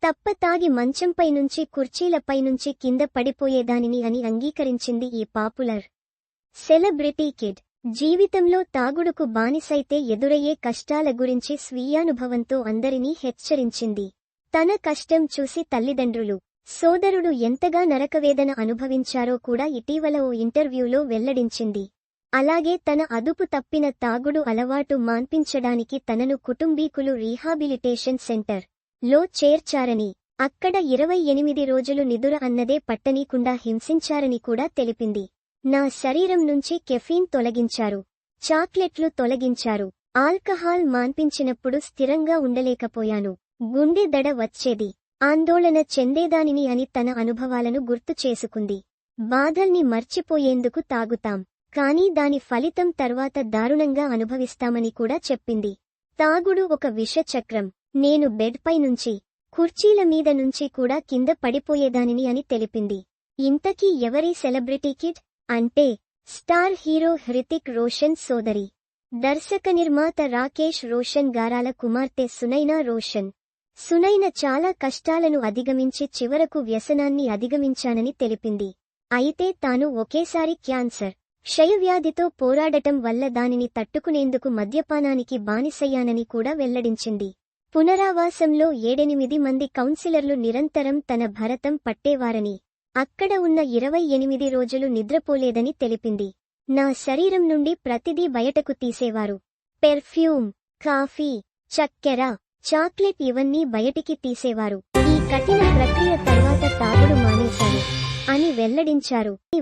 తాగి మంచంపైనుంచి కుర్చీలపైనుంచి కింద పడిపోయేదానిని అని అంగీకరించింది ఈ పాపులర్ సెలబ్రిటీ కిడ్. జీవితంలో తాగుడుకు బానిసైతే ఎదురయ్యే కష్టాల గురించి స్వీయానుభవంతో అందరినీ హెచ్చరించింది. తన కష్టం చూసి తల్లిదండ్రులు, సోదరుడు ఎంతగా నరకవేదన అనుభవించారో కూడా ఇటీవల ఓ ఇంటర్వ్యూలో వెల్లడించింది. అలాగే తన అదుపు తప్పిన తాగుడు అలవాటు మాన్పించడానికి తనను కుటుంబీకులు రీహాబిలిటేషన్ సెంటర్ లో చేర్చారని, అక్కడ 28 రోజులు నిదుర అన్నదే పట్టనీకుండా హింసించారని కూడా తెలిపింది. నా శరీరం నుంచి కెఫీన్ తొలగించారు, చాక్లెట్లు తొలగించారు, ఆల్కహాల్ మాన్పించినప్పుడు స్థిరంగా ఉండలేకపోయాను, గుండె దడ వచ్చేది, ఆందోళన చెందేదానిని అని తన అనుభవాలను గుర్తు చేసుకుంది. బాధల్ని మర్చిపోయేందుకు తాగుతాం, కానీ దాని ఫలితం తర్వాత దారుణంగా అనుభవిస్తామని కూడా చెప్పింది. తాగుడు ఒక విషచక్రం, నేను బెడ్ పై నుంచి, కుర్చీల మీద నుంచి కూడా కింద పడిపోయేదానిని అని తెలిపింది. ఇంతకీ ఎవరీ సెలబ్రిటీ కిడ్ అంటే స్టార్ హీరో హృతిక్ రోషన్ సోదరి, దర్శక నిర్మాత రాకేష్ రోషన్ గారాల కుమార్తె సునైనా రోషన్. సునైన చాలా కష్టాలను అధిగమించి చివరకు వ్యసనాన్ని అధిగమించానని తెలిపింది. అయితే తాను ఒకేసారి క్యాన్సర్, క్షయవ్యాధితో పోరాడటం వల్ల దానిని తట్టుకునేందుకు మద్యపానానికి బానిసయ్యానని కూడా వెల్లడించింది. పునరావాసంలో 7-8 మంది కౌన్సిలర్లు నిరంతరం తన భరతం పట్టేవారని, అక్కడ ఉన్న 28 రోజులు నిద్రపోలేదని తెలిపింది. నా శరీరం నుండి ప్రతిదీ బయటకు తీసేవారు. పెర్ఫ్యూమ్, కాఫీ, చక్కెర, చాక్లెట్ ఇవన్నీ బయటికి తీసేవారు. ఈ కఠిన ప్రక్రియ తర్వాత తాగుడు మానేశాను అని వెల్లడించారు.